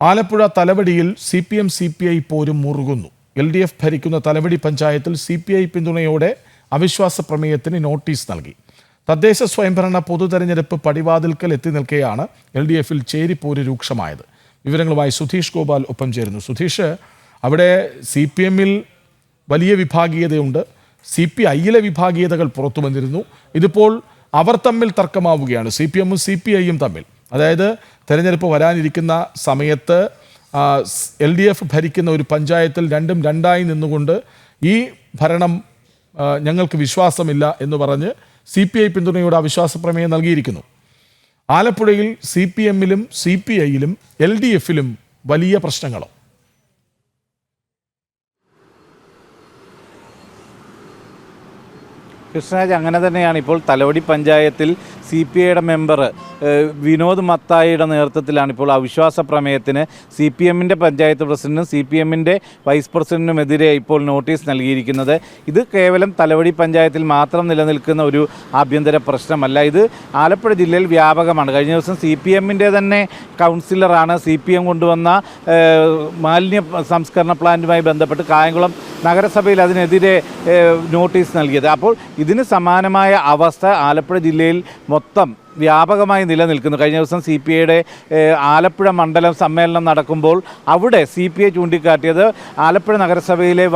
Alappuzha തലവടിയിൽ CPM CPI പോരും മുറുകുന്നു. LDF ഭരിക്കുന്ന തലവടി പഞ്ചായത്തിൽ CPI പിന്തുണയോടെ അവിശ്വാസ പ്രമേയത്തിന് നോട്ടീസ് നൽകി. തദ്ദേശ സ്വയംഭരണ പൊതുതെരഞ്ഞെടുപ്പ് പടിവാതിൽക്കൽ എത്തി നിൽക്കെയാണ് LDFിൽ ചേരിപ്പോര് രൂക്ഷമായത്. വിവരങ്ങളുമായി സുധീഷ് ഗോപാൽ ഒപ്പം ചേരുന്നു. സുധീഷ്, അവിടെ CPMിൽ വലിയ വിഭാഗീയതയുണ്ട്, CPIയിലെ വിഭാഗീയതകൾ പുറത്തു വന്നിരുന്നു. ഇതിപ്പോൾ അവർ തമ്മിൽ തർക്കമാവുകയാണ്, CPMും CPIയും തമ്മിൽ. അതായത് തെരഞ്ഞെടുപ്പ് വരാനിരിക്കുന്ന സമയത്ത് LDF ഭരിക്കുന്ന ഒരു പഞ്ചായത്തിൽ രണ്ടും രണ്ടായി നിന്നുകൊണ്ട് ഈ ഭരണം ഞങ്ങൾക്ക് വിശ്വാസമില്ല എന്ന് പറഞ്ഞ് CPI പിന്തുണയോടെ അവിശ്വാസ പ്രമേയം നൽകിയിരിക്കുന്നു. ആലപ്പുഴയിൽ CPMിലും CPIയിലും LDFിലും വലിയ പ്രശ്നങ്ങളോ? കൃഷ്ണരാജ്, അങ്ങനെ തന്നെയാണ്. ഇപ്പോൾ തലവടി പഞ്ചായത്തിൽ CPIയുടെ മെമ്പർ വിനോദ് മത്തായിയുടെ നേതൃത്വത്തിലാണ് ഇപ്പോൾ അവിശ്വാസ പ്രമേയത്തിന് CPMിൻ്റെ പഞ്ചായത്ത് പ്രസിഡന്റും CPMിൻ്റെ വൈസ് പ്രസിഡന്റിനുമെതിരെ ഇപ്പോൾ നോട്ടീസ് നൽകിയിരിക്കുന്നത്. ഇത് കേവലം തലവടി പഞ്ചായത്തിൽ മാത്രം നിലനിൽക്കുന്ന ഒരു ആഭ്യന്തര പ്രശ്നമല്ല, ഇത് ആലപ്പുഴ ജില്ലയിൽ വ്യാപകമാണ്. കഴിഞ്ഞ ദിവസം CPMിൻ്റെ തന്നെ കൗൺസിലറാണ് CPM കൊണ്ടുവന്ന മാലിന്യ സംസ്കരണ പ്ലാന്റുമായി ബന്ധപ്പെട്ട് കായംകുളം നഗരസഭയിൽ അതിനെതിരെ നോട്ടീസ് നൽകിയത്. അപ്പോൾ ഇതിന് സമാനമായ അവസ്ഥ ആലപ്പുഴ ജില്ലയിൽ മൊത്തം വ്യാപകമായി നിലനിൽക്കുന്നു. കഴിഞ്ഞ ദിവസം CPIയുടെ ആലപ്പുഴ മണ്ഡലം സമ്മേളനം നടക്കുമ്പോൾ അവിടെ CPI ചൂണ്ടിക്കാട്ടിയത് ആലപ്പുഴ നഗരസഭയിലെ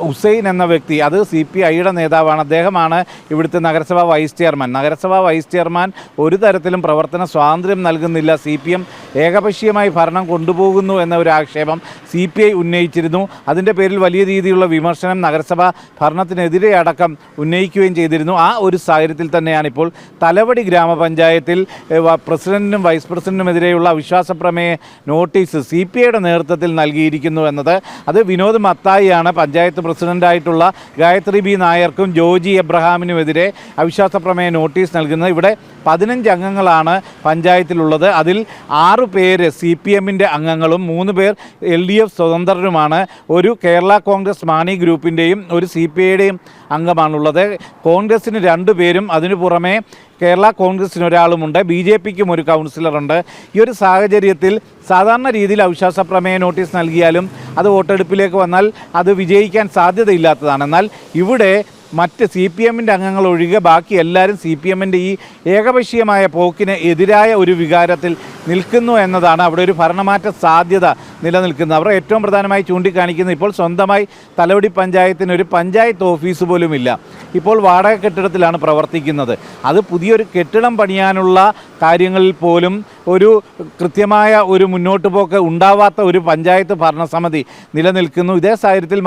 ഹുസൈൻ എന്ന വ്യക്തി, അത് CPIയുടെ നേതാവാണ്, അദ്ദേഹമാണ് ഇവിടുത്തെ നഗരസഭാ വൈസ് ചെയർമാൻ. നഗരസഭാ വൈസ് ചെയർമാൻ ഒരു തരത്തിലും പ്രവർത്തന സ്വാതന്ത്ര്യം നൽകുന്നില്ല, CPM ഏകപക്ഷീയമായി ഭരണം കൊണ്ടുപോകുന്നു എന്ന ഒരു ആക്ഷേപം CPI ഉന്നയിച്ചിരുന്നു. അതിൻ്റെ പേരിൽ വലിയ രീതിയിലുള്ള വിമർശനം നഗരസഭാ ഭരണത്തിനെതിരെ അടക്കം ഉന്നയിക്കുകയും ചെയ്തിരുന്നു. ആ ഒരു സാഹചര്യത്തിൽ തന്നെയാണ് ഇപ്പോൾ തലവടി ഗ്രാമപഞ്ചായത്തിൽ പ്രസിഡന്റിനും വൈസ് പ്രസിഡന്റിനുമെതിരെയുള്ള അവിശ്വാസ പ്രമേയ നോട്ടീസ് CPIയുടെ നേതൃത്വത്തിൽ നൽകിയിരിക്കുന്നു എന്നത്. അത് വിനോദ് മത്തായിയാണ് പഞ്ചായത്ത് പ്രസിഡന്റായിട്ടുള്ള ഗായത്രി B നായർക്കും ജോജി എബ്രഹാമിനുമെതിരെ അവിശ്വാസ പ്രമേയ നോട്ടീസ് നൽകുന്നത്. ഇവിടെ 15 അംഗങ്ങളാണ് പഞ്ചായത്തിലുള്ളത്. അതിൽ 6 പേര് CPMിൻ്റെ അംഗങ്ങളും 3 പേർ LDF സ്വതന്ത്രരുമാണ്. ഒരു കേരള കോൺഗ്രസ് മാണി ഗ്രൂപ്പിൻ്റെയും ഒരു CPIയുടെയും അംഗമാണുള്ളത്. കോൺഗ്രസിന് 2 പേരും, അതിനു പുറമെ കേരള കോൺഗ്രസിന് ഒരാളുമുണ്ട്, BJPക്കും ഒരു കൗൺസിലറുണ്ട്. ഈ ഒരു സാഹചര്യത്തിൽ സാധാരണ രീതിയിൽ അവിശ്വാസ പ്രമേയ നോട്ടീസ് നൽകിയാലും അത് വോട്ടെടുപ്പിലേക്ക് വന്നാൽ അത് വിജയിക്കാൻ സാധ്യതയില്ലാത്തതാണ്. എന്നാൽ ഇവിടെ മറ്റ് CPMിൻ്റെ അംഗങ്ങൾ ഒഴികെ ബാക്കി എല്ലാവരും CPMിൻ്റെ ഈ ഏകപക്ഷീയമായ പോക്കിന് എതിരായ ഒരു വികാരത്തിൽ നിൽക്കുന്നു എന്നതാണ് അവിടെ ഒരു ഭരണമാറ്റ സാധ്യത നിലനിൽക്കുന്നത്. അവർ ഏറ്റവും പ്രധാനമായി ചൂണ്ടിക്കാണിക്കുന്നത് ഇപ്പോൾ സ്വന്തമായി തലവടി പഞ്ചായത്തിന് ഒരു പഞ്ചായത്ത് ഓഫീസ് പോലുമില്ല. ഇപ്പോൾ വാടക കെട്ടിടത്തിലാണ് പ്രവർത്തിക്കുന്നത്. അത് പുതിയൊരു കെട്ടിടം പണിയാനുള്ള കാര്യങ്ങളിൽ പോലും ഒരു കൃത്യമായ ഒരു മുന്നോട്ട് പോക്ക് ഉണ്ടാവാത്ത ഒരു പഞ്ചായത്ത് ഭരണസമിതി നിലനിൽക്കുന്നു. ഇതേ സാഹചര്യത്തിൽ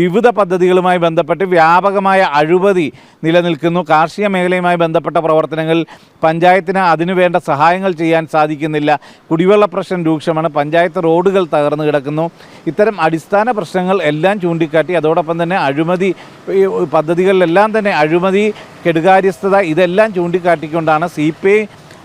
വിവിധ പദ്ധതികളുമായി ബന്ധപ്പെട്ട് വ്യാപകമായ അഴിമതി നിലനിൽക്കുന്നു. കാർഷിക മേഖലയുമായി ബന്ധപ്പെട്ട പ്രവർത്തനങ്ങൾ പഞ്ചായത്തിന് അതിനുവേണ്ട സഹായങ്ങൾ ചെയ്യാൻ സാധിക്കുന്നില്ല. കുടിവെള്ള പ്രശ്നം രൂക്ഷമാണ്. പഞ്ചായത്ത് റോഡുകൾ തകർന്നു കിടക്കുന്നു. ഇത്തരം അടിസ്ഥാന പ്രശ്നങ്ങൾ എല്ലാം ചൂണ്ടിക്കാട്ടി അതോടൊപ്പം തന്നെ അഴിമതി പദ്ധതികളിലെല്ലാം തന്നെ അഴിമതി, കെടുകാര്യസ്ഥത ഇതെല്ലാം ചൂണ്ടിക്കാട്ടിക്കൊണ്ടാണ് CPI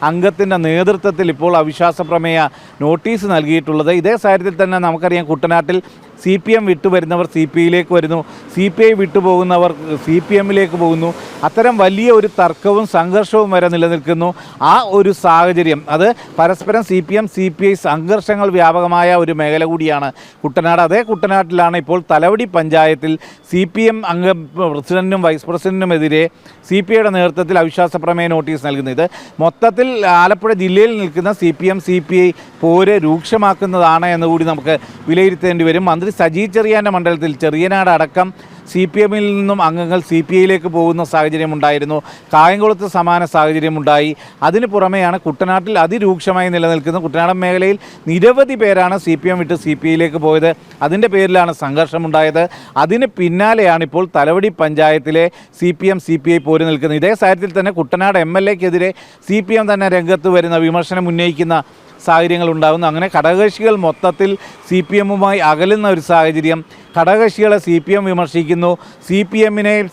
അംഗത്തിൻ്റെ നേതൃത്വത്തിൽ ഇപ്പോൾ അവിശ്വാസ പ്രമേയ നോട്ടീസ് നൽകിയിട്ടുള്ളത്. ഇതേ സാഹചര്യത്തിൽ തന്നെ നമുക്കറിയാം, കുട്ടനാട്ടിൽ CPM വിട്ടുവരുന്നവർ CPIയിലേക്ക് വരുന്നു, CPI വിട്ടുപോകുന്നവർ CPMിലേക്ക് പോകുന്നു. അത്തരം വലിയ ഒരു തർക്കവും സംഘർഷവും വരെ നിലനിൽക്കുന്നു. ആ ഒരു സാഹചര്യം, അത് പരസ്പരം CPM CPI സംഘർഷങ്ങൾ വ്യാപകമായ ഒരു മേഖല കൂടിയാണ് കുട്ടനാട്. അതേ കുട്ടനാട്ടിലാണ് ഇപ്പോൾ തലവടി പഞ്ചായത്തിൽ CPM അംഗ പ്രസിഡന്റിനും വൈസ് പ്രസിഡന്റിനുമെതിരെ CPIയുടെ നേതൃത്വത്തിൽ അവിശ്വാസ പ്രമേയ നോട്ടീസ് നൽകുന്നത്. ഇത് മൊത്തത്തിൽ ആലപ്പുഴ ജില്ലയിൽ നിൽക്കുന്ന CPM CPI പോര് രൂക്ഷമാക്കുന്നതാണ് എന്നുകൂടി നമുക്ക് വിലയിരുത്തേണ്ടി വരും. മന്ത്രി സജി ചെറിയാൻ്റെ മണ്ഡലത്തിൽ ചെറിയനാട് അടക്കം CPMിൽ നിന്നും അംഗങ്ങൾ CPIയിലേക്ക് പോകുന്ന സാഹചര്യമുണ്ടായിരുന്നു. കായംകുളത്ത് സമാന സാഹചര്യമുണ്ടായി. അതിന് പുറമെയാണ് കുട്ടനാട്ടിൽ അതിരൂക്ഷമായി നിലനിൽക്കുന്ന കുട്ടനാടൻ മേഖലയിൽ നിരവധി പേരാണ് CPM വിട്ട് CPIയിലേക്ക് പോയത്. അതിൻ്റെ പേരിലാണ് സംഘർഷമുണ്ടായത്. അതിന് പിന്നാലെയാണ് ഇപ്പോൾ തലവടി പഞ്ചായത്തിലെ CPM CPI പോര് നിൽക്കുന്നത്. ഇതേ സാഹചര്യത്തിൽ തന്നെ കുട്ടനാട് MLAക്കെതിരെ CPM തന്നെ രംഗത്ത് വരുന്ന വിമർശനം ഉന്നയിക്കുന്ന സാഹചര്യങ്ങൾ ഉണ്ടാകുന്നു. അങ്ങനെ ഘടകകക്ഷികൾ മൊത്തത്തിൽ CPMുമായി അകലുന്ന ഒരു സാഹചര്യം ഘടകകക്ഷികളെ CPM വിമർശിക്കുന്നു, CPM-നെയും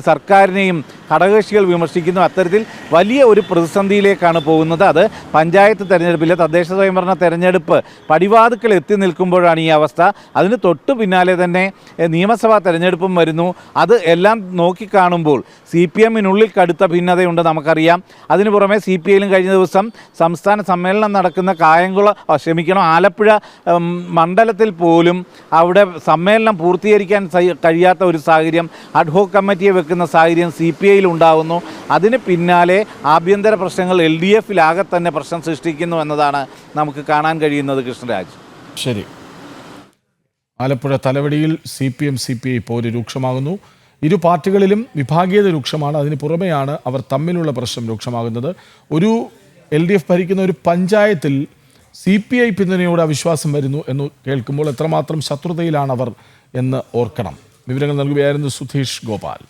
സർക്കാരിനെയും ഘടകകക്ഷികൾ വിമർശിക്കുന്നു. അത്തരത്തിൽ വലിയ ഒരു പ്രതിസന്ധിയിലേക്കാണ് പോകുന്നത്. അത് പഞ്ചായത്ത് തെരഞ്ഞെടുപ്പിലെ തദ്ദേശ സ്വയംഭരണ തെരഞ്ഞെടുപ്പ് പടിവാതുക്കൾ എത്തി നിൽക്കുമ്പോഴാണ് ഈ അവസ്ഥ. അതിന് തൊട്ടു പിന്നാലെ തന്നെ നിയമസഭാ തെരഞ്ഞെടുപ്പും വരുന്നു. അത് എല്ലാം നോക്കിക്കാണുമ്പോൾ CPM-നുള്ളിൽ കടുത്ത ഭിന്നതയുണ്ട്, നമുക്കറിയാം. അതിനു പുറമെ CPI-ലും കഴിഞ്ഞ ദിവസം സംസ്ഥാന സമ്മേളനം നടക്കുന്ന ആലപ്പുഴ മണ്ഡലത്തിൽ പോലും അവിടെ സമ്മേളനം പൂർത്തീകരിക്കാൻ കഴിയാത്ത ഒരു സാഹചര്യം, അഡ്ഹോക് കമ്മിറ്റിയെ വെക്കുന്ന സാഹചര്യം CPI-ൽ ഉണ്ടാകുന്നു. അതിന് പിന്നാലെ ആഭ്യന്തര പ്രശ്നങ്ങൾ LDF-ലാകെ തന്നെ പ്രശ്നം സൃഷ്ടിക്കുന്നു എന്നതാണ് നമുക്ക് കാണാൻ കഴിയുന്നത്. കൃഷ്ണരാജ്. ശരി. ആലപ്പുഴ തലവടിയിൽ CPM CPI പോര് രൂക്ഷമാകുന്നു. ഇരു പാർട്ടികളിലും വിഭാഗീയത രൂക്ഷമാണ്. അതിന് പുറമെയാണ് അവർ തമ്മിലുള്ള പ്രശ്നം രൂക്ഷമാകുന്നത്. ഒരു LDF ഭരിക്കുന്ന ഒരു പഞ്ചായത്തിൽ CPI പിന്തുണയോട് അവിശ്വാസം വരുന്നു എന്ന് കേൾക്കുമ്പോൾ എത്രമാത്രം ശത്രുതയിലാണ് അവർ എന്ന് ഓർക്കണം. വിവരങ്ങൾ നൽകുകയായിരുന്നു സുധീഷ് ഗോപാൽ.